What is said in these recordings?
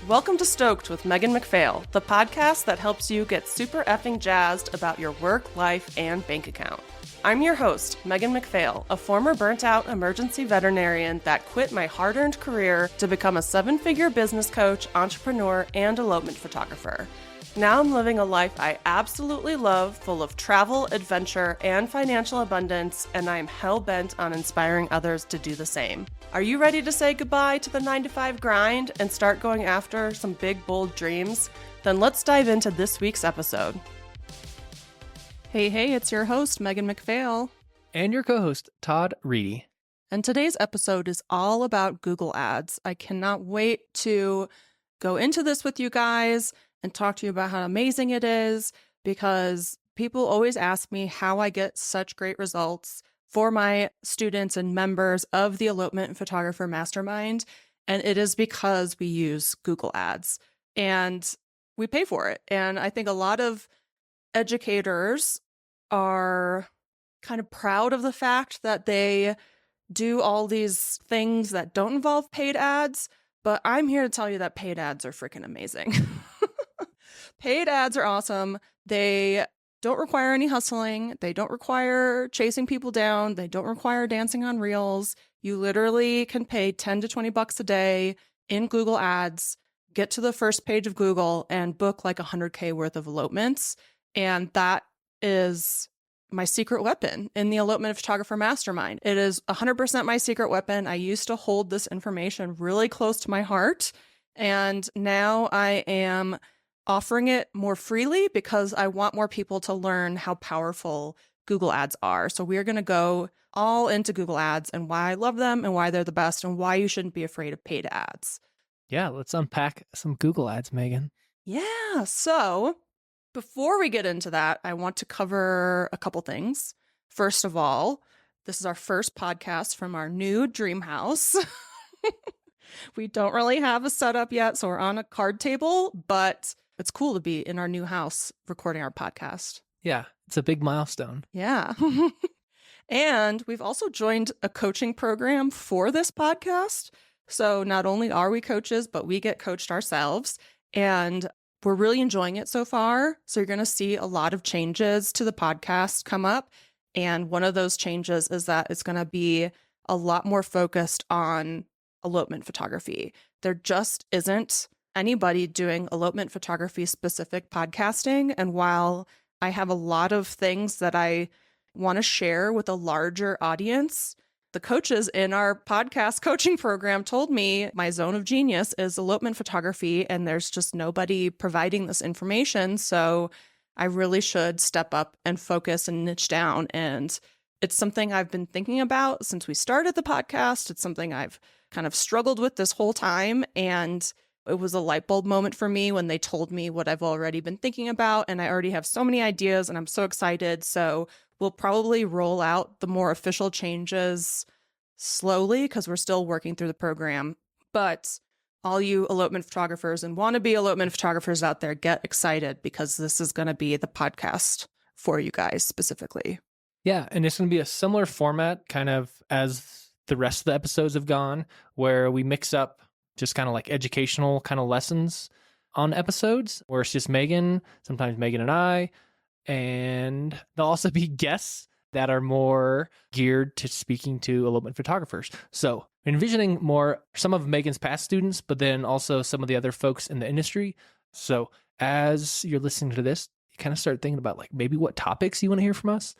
Welcome to Stoked with Megan McPhail, the podcast that helps you get super effing jazzed about your work, life, and bank account. I'm your host, Megan McPhail, a former burnt-out emergency veterinarian that quit my hard-earned career to become a seven-figure business coach, entrepreneur, and elopement photographer. Now I'm living a life I absolutely love, full of travel, adventure, and financial abundance, and I am hell-bent on inspiring others to do the same. Are you ready to say goodbye to the 9-to-5 grind and start going after some big, bold dreams? Then let's dive into this week's episode. Hey, it's your host, Megan McPhail. And your co-host, Todd Reedy. And today's episode is all about Google Ads. I cannot wait to go into this with you guys and talk to you about how amazing it is, because people always ask me how I get such great results for my students and members of the Elopement Photographer Mastermind. And it is because we use Google Ads and we pay for it. And I think a lot of educators are kind of proud of the fact that they do all these things that don't involve paid ads. But I'm here to tell you that paid ads are freaking amazing. Paid ads are awesome. They don't require any hustling. They don't require chasing people down. They don't require dancing on reels. You literally can pay 10 to 20 bucks a day in Google Ads, get to the first page of Google, and book like 100K worth of elopements. And that is my secret weapon in the Elopement Photographer Mastermind. It is 100% my secret weapon. I used to hold this information really close to my heart, and now I am offering it more freely because I want more people to learn how powerful Google Ads are. So we are going to go all into Google Ads and why I love them and why they're the best and why you shouldn't be afraid of paid ads. Yeah, let's unpack some Google Ads, Megan. Yeah, so before we get into that, I want to cover a couple things. First of all, this is our first podcast from our new dream house. We don't really have a setup yet, so we're on a card table, but it's cool to be in our new house recording our podcast. Yeah, it's a big milestone. Yeah. And we've also joined a coaching program for this podcast. So not only are we coaches, but we get coached ourselves. And we're really enjoying it so far. So you're going to see a lot of changes to the podcast come up. And one of those changes is that it's going to be a lot more focused on elopement photography. There just isn't anybody doing elopement photography specific podcasting. And while I have a lot of things that I want to share with a larger audience, the coaches in our podcast coaching program told me my zone of genius is elopement photography, and there's just nobody providing this information. So I really should step up and focus and niche down. And it's something I've been thinking about since we started the podcast. It's something I've kind of struggled with this whole time. And it was a light bulb moment for me when they told me what I've already been thinking about. And I already have so many ideas and I'm so excited. So we'll probably roll out the more official changes slowly because we're still working through the program. But all you elopement photographers and wannabe elopement photographers out there, get excited because this is going to be the podcast for you guys specifically. Yeah, and it's going to be a similar format kind of as the rest of the episodes have gone, where we mix up just kind of like educational kind of lessons on episodes, where it's just Megan, sometimes Megan and I, and there'll also be guests that are more geared to speaking to elopement photographers. So envisioning more some of Megan's past students, but then also some of the other folks in the industry. So as you're listening to this, you kind of start thinking about like maybe what topics you want to hear from us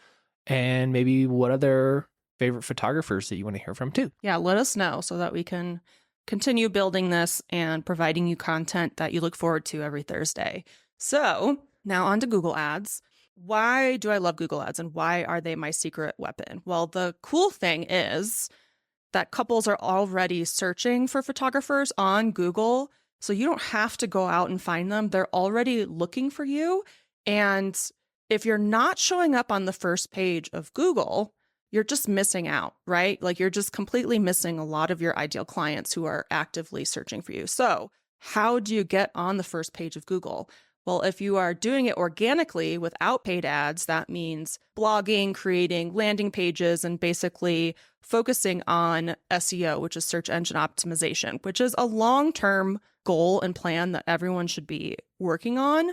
and maybe what other favorite photographers that you want to hear from too. Yeah, let us know so that we can continue building this and providing you content that you look forward to every Thursday. So now on to Google Ads. Why do I love Google Ads and why are they my secret weapon? Well, the cool thing is that couples are already searching for photographers on Google. So you don't have to go out and find them. They're already looking for you. And if you're not showing up on the first page of Google, you're just missing out, right? Like you're just completely missing a lot of your ideal clients who are actively searching for you. So how do you get on the first page of Google? Well, if you are doing it organically without paid ads, that means blogging, creating landing pages, and basically focusing on SEO, which is search engine optimization, which is a long-term goal and plan that everyone should be working on,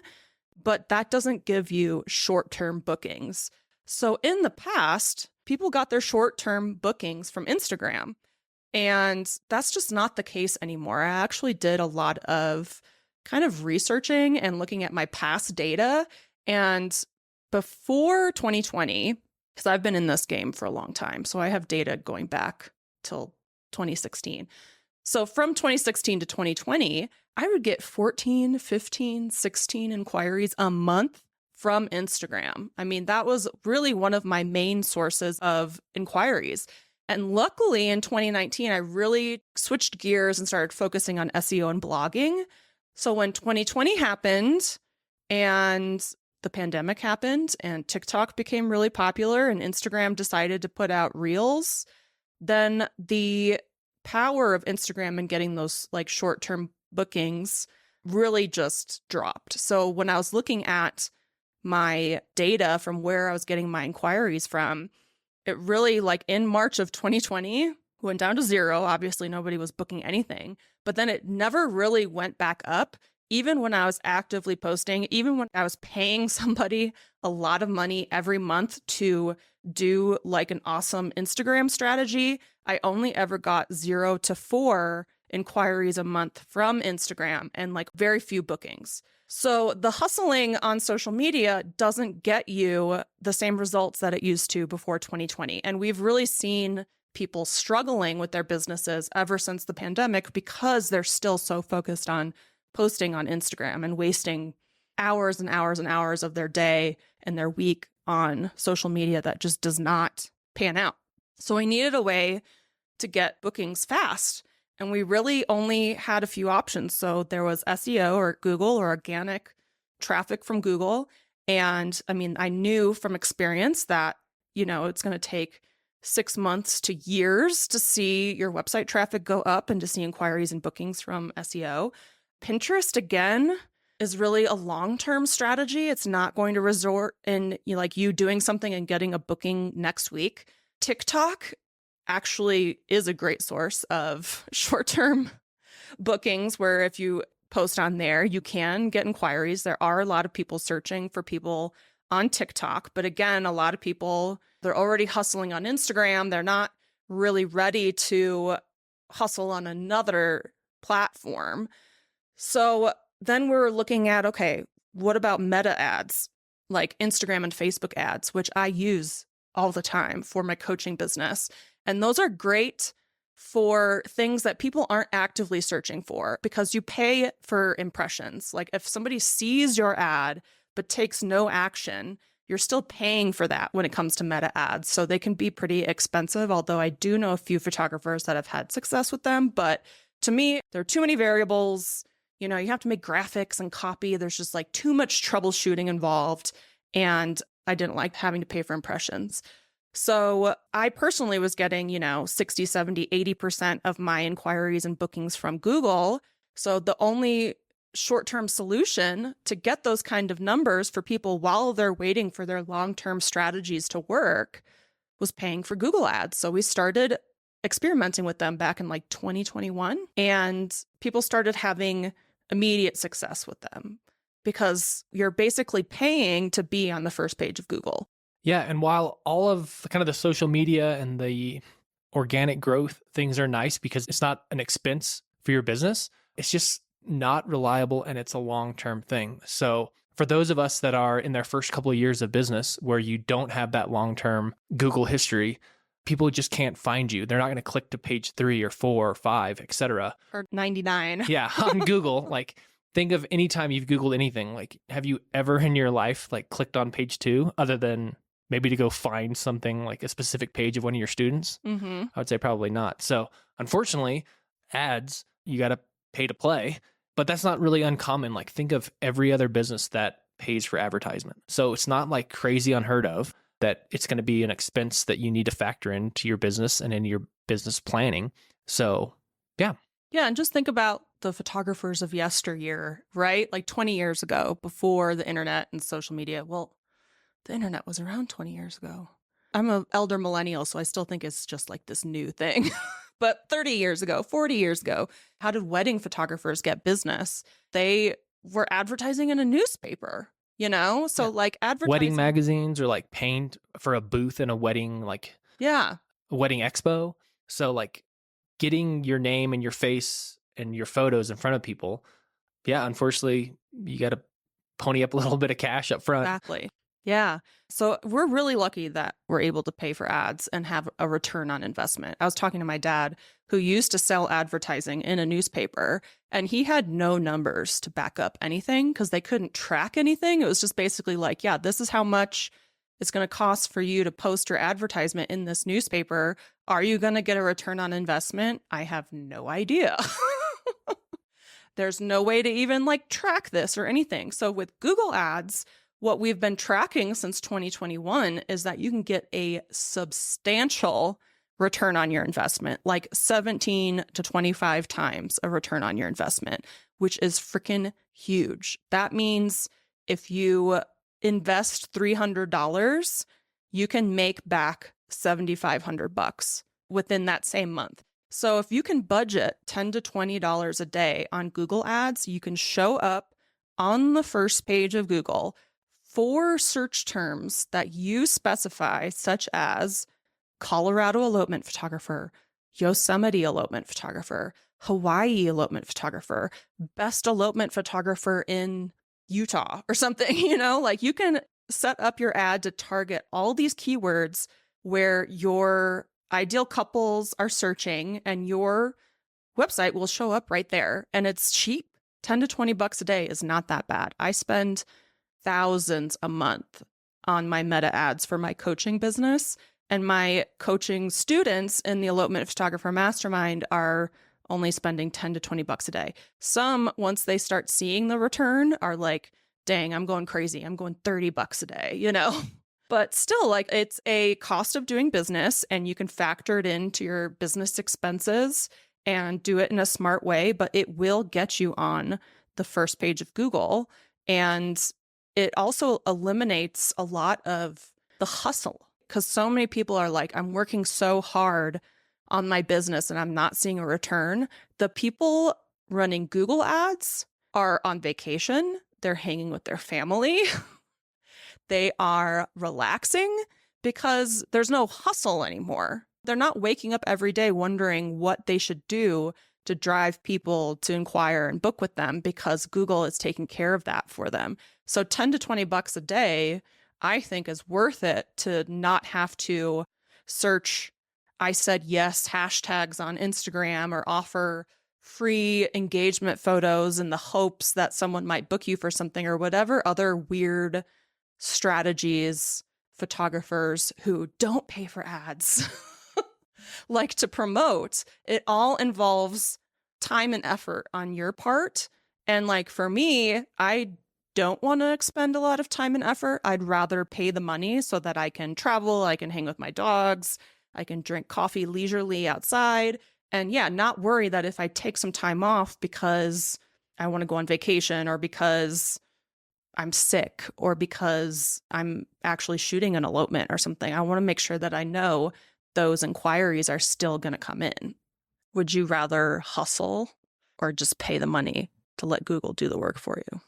but that doesn't give you short-term bookings. So in the past, people got their short-term bookings from Instagram, and that's just not the case anymore. I actually did a lot of kind of researching and looking at my past data. And before 2020, because I've been in this game for a long time, so I have data going back till 2016. So from 2016 to 2020, I would get 14, 15, 16 inquiries a month from Instagram. I mean, that was really one of my main sources of inquiries. And luckily in 2019, I really switched gears and started focusing on SEO and blogging. So when 2020 happened and the pandemic happened and TikTok became really popular and Instagram decided to put out Reels, then the power of Instagram and getting those like short-term bookings really just dropped. So when I was looking at my data from where I was getting my inquiries from, it really, like in March of 2020, went down to zero. Obviously, nobody was booking anything, but then it never really went back up. Even when I was actively posting, even when I was paying somebody a lot of money every month to do like an awesome Instagram strategy, I only ever got 0 to 4 inquiries a month from Instagram and like very few bookings. So the hustling on social media doesn't get you the same results that it used to before 2020. And we've really seen people struggling with their businesses ever since the pandemic because they're still so focused on posting on Instagram and wasting hours and hours and hours of their day and their week on social media that just does not pan out. So I needed a way to get bookings fast. And we really only had a few options. So there was SEO or Google or organic traffic from Google. And I mean, I knew from experience that, it's going to take 6 months to years to see your website traffic go up and to see inquiries and bookings from SEO. Pinterest, again, is really a long-term strategy. It's not going to resort in you doing something and getting a booking next week. TikTok actually is a great source of short-term bookings where if you post on there, you can get inquiries. There are a lot of people searching for people on TikTok. But again, a lot of people, they're already hustling on Instagram. They're not really ready to hustle on another platform. So then we're looking at, okay, what about meta ads, like Instagram and Facebook ads, which I use all the time for my coaching business. And those are great for things that people aren't actively searching for because you pay for impressions. Like if somebody sees your ad but takes no action, you're still paying for that when it comes to meta ads. So they can be pretty expensive, although I do know a few photographers that have had success with them. But to me, there are too many variables. You have to make graphics and copy. There's just like too much troubleshooting involved. And I didn't like having to pay for impressions. So I personally was getting, 60, 70, 80% of my inquiries and bookings from Google. So the only short-term solution to get those kind of numbers for people while they're waiting for their long-term strategies to work was paying for Google ads. So we started experimenting with them back in like 2021, and people started having immediate success with them because you're basically paying to be on the first page of Google. Yeah, and while all of kind of the social media and the organic growth things are nice because it's not an expense for your business, it's just not reliable and it's a long-term thing. So for those of us that are in their first couple of years of business where you don't have that long-term Google history, people just can't find you. They're not going to click to page 3 or 4 or 5, etc. Or 99. Yeah, on Google, like think of any time you've Googled anything. Like, have you ever in your life like clicked on page 2 other than maybe to go find something like a specific page of one of your students? Mm-hmm. I would say probably not. So unfortunately, ads, you got to pay to play, but that's not really uncommon. Like think of every other business that pays for advertisement. So it's not like crazy unheard of that it's going to be an expense that you need to factor into your business and in your business planning. So yeah. Yeah. And just think about the photographers of yesteryear, right? Like 20 years ago before the internet and social media. Well, the internet was around 20 years ago. I'm an elder millennial, so I still think it's just like this new thing. But 30 years ago, 40 years ago, how did wedding photographers get business? They were advertising in a newspaper, you know? So Yeah. like Wedding advertising. magazines or like paying for a booth in a wedding, like Yeah, a wedding expo. So like getting your name and your face and your photos in front of people. Yeah, unfortunately, you got to pony up a little bit of cash up front. exactly. Yeah. So we're really lucky that we're able to pay for ads and have a return on investment. I was talking to my dad who used to sell advertising in a newspaper, and he had no numbers to back up anything because they couldn't track anything. It was just basically like, yeah, this is how much it's going to cost for you to post your advertisement in this newspaper. Are you going to get a return on investment? I have no idea. There's no way to even like track this or anything. So with Google Ads, what we've been tracking since 2021 is that you can get a substantial return on your investment, like 17 to 25 times a return on your investment, which is freaking huge. That means if you invest $300, you can make back $7,500 within that same month. So if you can budget $10 to $20 a day on Google Ads, you can show up on the first page of Google for search terms that you specify, such as Colorado elopement photographer, Yosemite elopement photographer, Hawaii elopement photographer, best elopement photographer in Utah or something, you know, like you can set up your ad to target all these keywords where your ideal couples are searching and your website will show up right there. And it's cheap. 10 to 20 bucks a day is not that bad. I spend thousands a month on my meta ads for my coaching business. And my coaching students in the Elopement Photographer Mastermind are only spending 10 to 20 bucks a day. Some, once they start seeing the return, are like, dang, I'm going crazy. I'm going 30 bucks a day, you know? But still, like, it's a cost of doing business and you can factor it into your business expenses and do it in a smart way, but it will get you on the first page of Google. And it also eliminates a lot of the hustle because so many people are like, I'm working so hard on my business and I'm not seeing a return. The people running Google ads are on vacation. They're hanging with their family. They are relaxing because there's no hustle anymore. They're not waking up every day wondering what they should do to drive people to inquire and book with them because Google is taking care of that for them. So 10 to 20 bucks a day, I think is worth it to not have to search I said yes hashtags on Instagram or offer free engagement photos in the hopes that someone might book you for something or whatever other weird strategies photographers who don't pay for ads like to promote. It all involves time and effort on your part. And like for me, I don't want to expend a lot of time and effort. I'd rather pay the money so that I can travel, I can hang with my dogs, I can drink coffee leisurely outside. And yeah, not worry that if I take some time off because I want to go on vacation or because I'm sick or because I'm actually shooting an elopement or something, I want to make sure that I know those inquiries are still going to come in. Would you rather hustle or just pay the money to let Google do the work for you?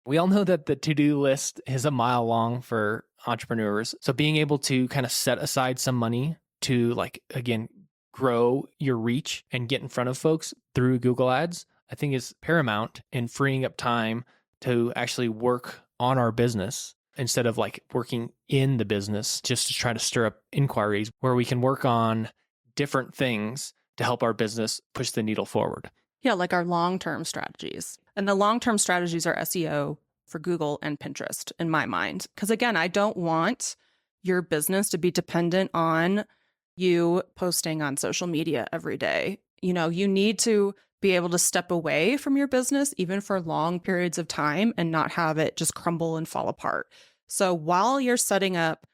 We all know that the to-do list is a mile long for entrepreneurs. So being able to kind of set aside some money to, like, again, grow your reach and get in front of folks through Google Ads, I think is paramount in freeing up time to actually work on our business instead of like working in the business just to try to stir up inquiries where we can work on different things to help our business push the needle forward. Yeah, like our long-term strategies. And the long-term strategies are SEO for Google and Pinterest in my mind. Because again, I don't want your business to be dependent on you posting on social media every day. You know, you need to be able to step away from your business even for long periods of time and not have it just crumble and fall apart. So while you're setting up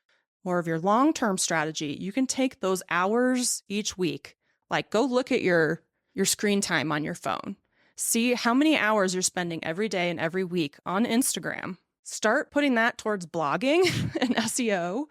more of your long-term strategy, you can take those hours each week. Like go look at your screen time on your phone. See how many hours you're spending every day and every week on Instagram. Start putting that towards blogging and SEO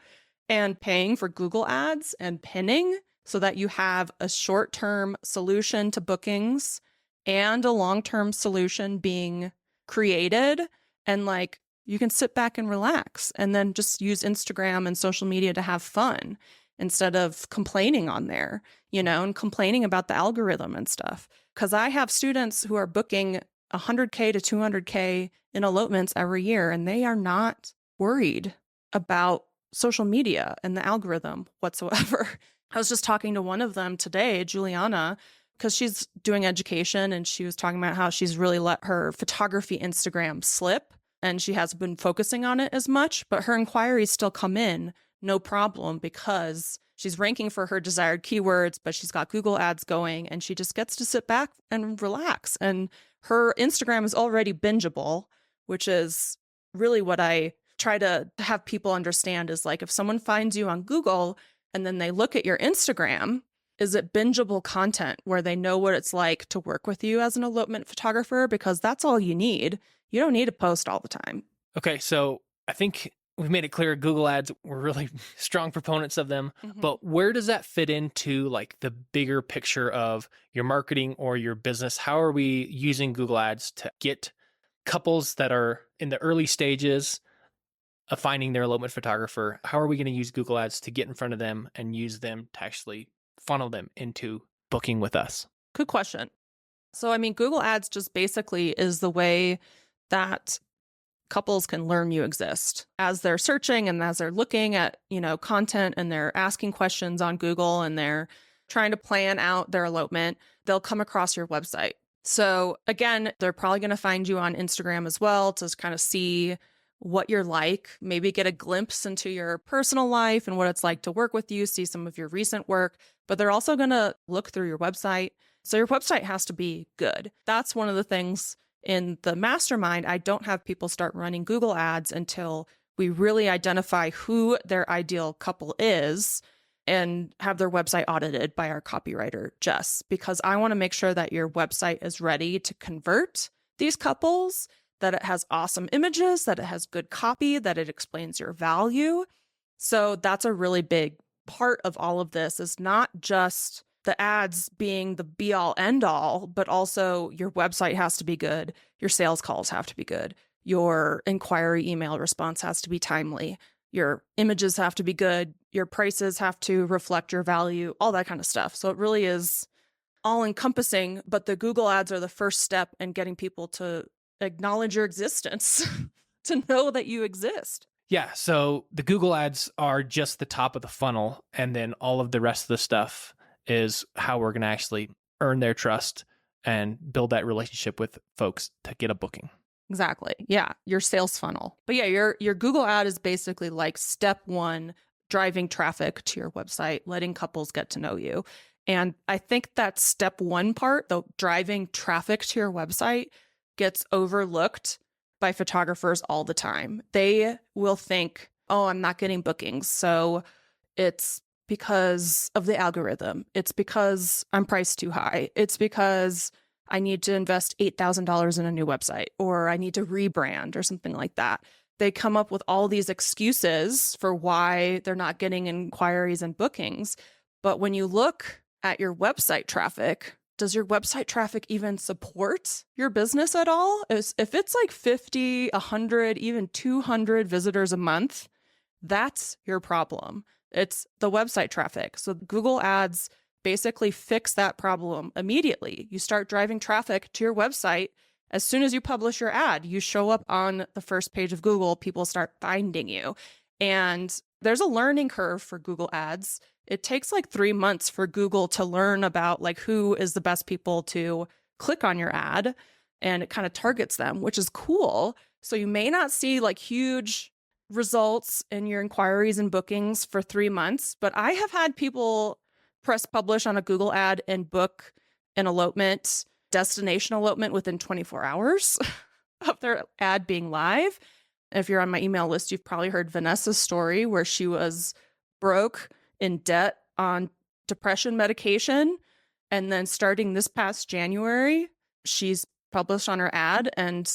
and paying for Google ads and pinning so that you have a short-term solution to bookings and a long-term solution being created, and like you can sit back and relax and then just use Instagram and social media to have fun instead of complaining on there, and complaining about the algorithm and stuff. Because I have students who are booking 100K to 200K in elopements every year, and they are not worried about social media and the algorithm whatsoever. I was just talking to one of them today, Juliana, because she's doing education, and she was talking about how she's really let her photography Instagram slip and she hasn't been focusing on it as much, but her inquiries still come in no problem because she's ranking for her desired keywords, but she's got Google ads going, and she just gets to sit back and relax. And her Instagram is already bingeable, which is really what I try to have people understand is like, if someone finds you on Google and then they look at your Instagram, is it bingeable content where they know what it's like to work with you as an elopement photographer? Because that's all you need. You don't need to post all the time. Okay, so I think we've made it clear Google ads, we're really strong proponents of them, but where does that fit into like the bigger picture of your marketing or your business? How are we using Google ads to get couples that are in the early stages of finding their elopement photographer? How are we going to use Google ads to get in front of them and use them to actually funnel them into booking with us? Good question. So, I mean, Google ads just basically is the way that couples can learn you exist as they're searching and as they're looking at, content, and they're asking questions on Google and they're trying to plan out their elopement. They'll come across your website. So again, they're probably going to find you on Instagram as well to kind of see what you're like, maybe get a glimpse into your personal life and what it's like to work with you, see some of your recent work, but they're also going to look through your website. So your website has to be good. That's one of the things in the mastermind. I don't have people start running Google ads until we really identify who their ideal couple is and have their website audited by our copywriter, Jess, because I want to make sure that your website is ready to convert these couples, that it has awesome images, that it has good copy, that it explains your value. So that's a really big part of all of this, is not just the ads being the be all end all, but also your website has to be good. Your sales calls have to be good. Your inquiry email response has to be timely. Your images have to be good. Your prices have to reflect your value, all that kind of stuff. So it really is all encompassing, but the Google ads are the first step in getting people to acknowledge your existence, to know that you exist. Yeah, so the Google ads are just the top of the funnel, and then all of the rest of the stuff is how we're going to actually earn their trust and build that relationship with folks to get a booking. Exactly. Yeah, your sales funnel. But yeah, your Google ad is basically like step one, driving traffic to your website, letting couples get to know you. And I think that step one part, the driving traffic to your website, gets overlooked by photographers all the time. They will think, oh, I'm not getting bookings, so it's because of the algorithm. It's because I'm priced too high. It's because I need to invest $8,000 in a new website, or I need to rebrand or something like that. They come up with all these excuses for why they're not getting inquiries and bookings. But when you look at your website traffic, does your website traffic even support your business at all? If it's like 50, 100, even 200 visitors a month, that's your problem. It's the website traffic. So Google ads basically fix that problem immediately. You start driving traffic to your website. As soon as you publish your ad, you show up on the first page of Google, people start finding you. And there's a learning curve for Google ads. It takes like 3 months for Google to learn about like who is the best people to click on your ad, and it kind of targets them, which is cool. So you may not see like huge results in your inquiries and bookings for 3 months, but I have had people press publish on a Google ad and book an elopement, destination elopement, within 24 hours of their ad being live. If you're on my email list, you've probably heard Vanessa's story where she was broke, in debt, on depression medication. And then starting this past January, she's published on her ad. And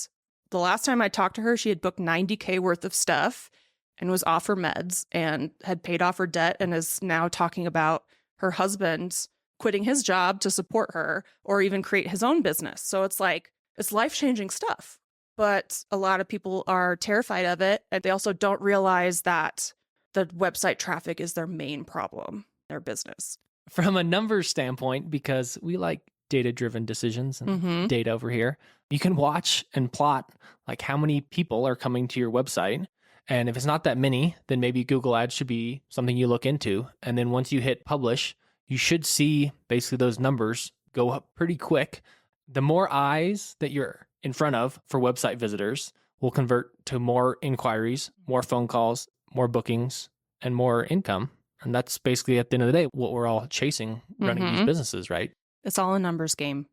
the last time I talked to her, she had booked $90K worth of stuff and was off her meds and had paid off her debt, and is now talking about her husband quitting his job to support her or even create his own business. So it's like, it's life-changing stuff. But a lot of people are terrified of it. And they also don't realize that the website traffic is their main problem, their business. From a numbers standpoint, because we like data-driven decisions and data over here, you can watch and plot like how many people are coming to your website. And if it's not that many, then maybe Google Ads should be something you look into. And then once you hit publish, you should see basically those numbers go up pretty quick. The more eyes that you're in front of for website visitors will convert to more inquiries, more phone calls, more bookings, and more income. And that's basically at the end of the day what we're all chasing running these businesses, right? It's all a numbers game.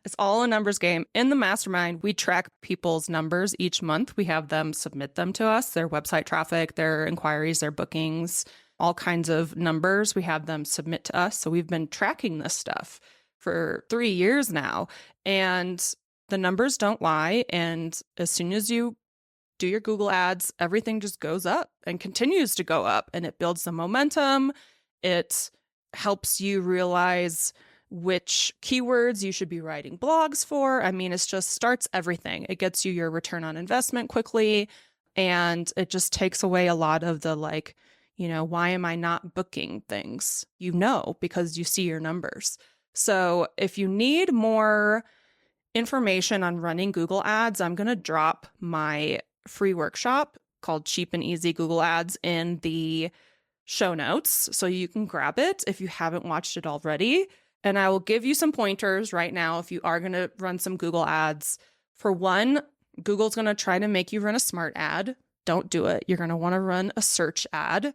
It's all a numbers game. In the mastermind, we track people's numbers each month. We have them submit them to us, their website traffic, their inquiries, their bookings, all kinds of numbers. We have them submit to us. So we've been tracking this stuff for 3 years now. And the numbers don't lie. And as soon as you do your Google ads, everything just goes up and continues to go up. And it builds the momentum. It helps you realize which keywords you should be writing blogs for. I mean, it just starts everything. It gets you your return on investment quickly. And it just takes away a lot of the like, why am I not booking things? Because you see your numbers. So if you need more information on running Google ads, I'm going to drop my free workshop called Cheap and Easy Google Ads in the show notes. So you can grab it if you haven't watched it already. And I will give you some pointers right now if you are going to run some Google ads. For one, Google's going to try to make you run a smart ad. Don't do it. You're going to want to run a search ad.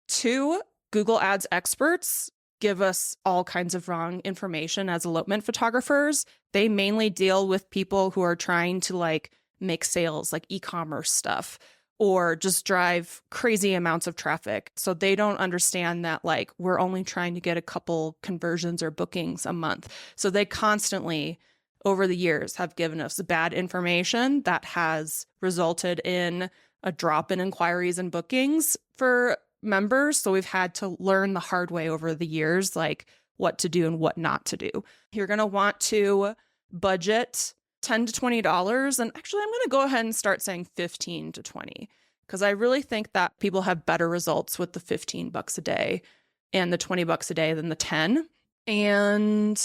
2, Google Ads experts give us all kinds of wrong information as elopement photographers. They mainly deal with people who are trying to like make sales, like e-commerce stuff, or just drive crazy amounts of traffic. So they don't understand that like we're only trying to get a couple conversions or bookings a month. So they constantly, over the years, have given us bad information that has resulted in a drop in inquiries and bookings for members. So we've had to learn the hard way over the years, like what to do and what not to do. You're going to want to budget $10 to $20. And actually, I'm going to go ahead and start saying 15 to 20, because I really think that people have better results with the $15 a day and the $20 a day than the 10. And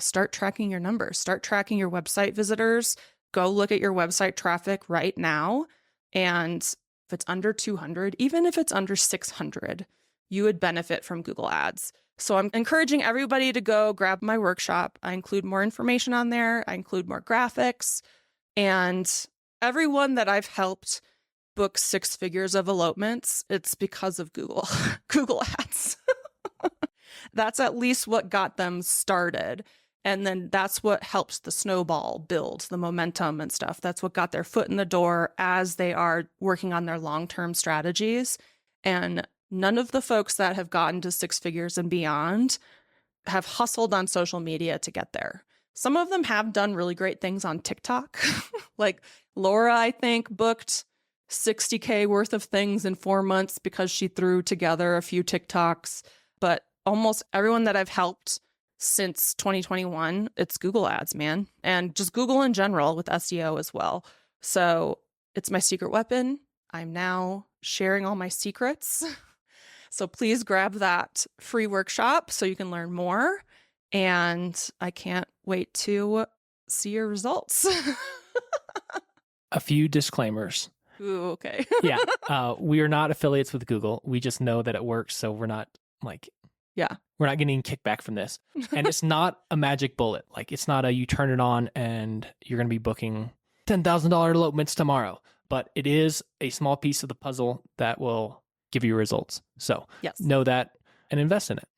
start tracking your numbers, start tracking your website visitors, go look at your website traffic right now. And if it's under 200, even if it's under 600, you would benefit from Google Ads. So I'm encouraging everybody to go grab my workshop. I include more information on there. I include more graphics. And everyone that I've helped book 6 figures of elopements, it's because of Google, Google Ads. That's at least what got them started. And then that's what helps the snowball build, the momentum and stuff. That's what got their foot in the door as they are working on their long-term strategies. And none of the folks that have gotten to 6 figures and beyond have hustled on social media to get there. Some of them have done really great things on TikTok. Like Laura, I think, booked $60K worth of things in 4 months because she threw together a few TikToks. But almost everyone that I've helped since 2021, it's Google Ads, man. And just Google in general with SEO as well. So it's my secret weapon. I'm now sharing all my secrets. So please grab that free workshop so you can learn more. And I can't wait to see your results. A few disclaimers. Ooh, okay. Yeah. We are not affiliates with Google. We just know that it works. So we're not like, we're not getting kickback from this. And it's not a magic bullet. Like it's not you turn it on and you're going to be booking $10,000 elopements tomorrow. But it is a small piece of the puzzle that will give you results. So know that and invest in it.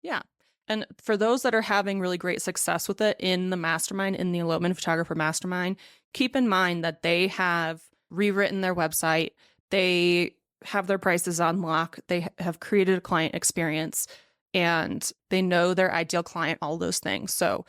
Yeah. And for those that are having really great success with it in the mastermind, in the Elopement Photographer Mastermind, keep in mind that they have rewritten their website. They have their prices on lock. They have created a client experience and they know their ideal client, all those things. So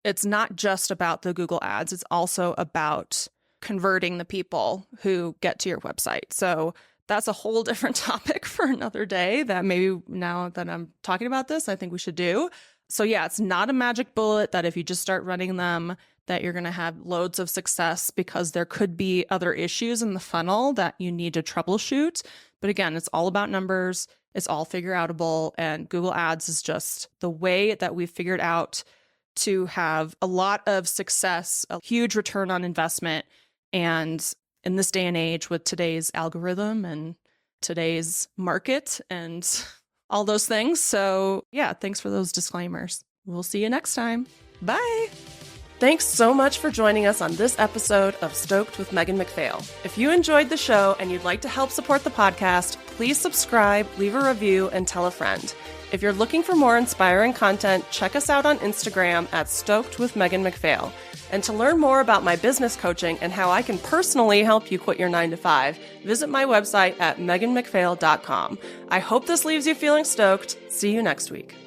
it's not just about the Google ads. It's also about converting the people who get to your website. So that's a whole different topic for another day that maybe now that I'm talking about this, I think we should do. So yeah, it's not a magic bullet that if you just start running them, that you're going to have loads of success, because there could be other issues in the funnel that you need to troubleshoot. But again, it's all about numbers. It's all figure outable. And Google Ads is just the way that we've figured out to have a lot of success, a huge return on investment. And in this day and age, with today's algorithm and today's market and all those things. So yeah, thanks for those disclaimers. We'll see you next time. Bye. Thanks so much for joining us on this episode of Stoked with Megan McPhail. If you enjoyed the show and you'd like to help support the podcast, please subscribe, leave a review, and tell a friend. If you're looking for more inspiring content, check us out on Instagram at Stoked with Megan McPhail. And to learn more about my business coaching and how I can personally help you quit your 9-to-5, visit my website at meganmcphail.com. I hope this leaves you feeling stoked. See you next week.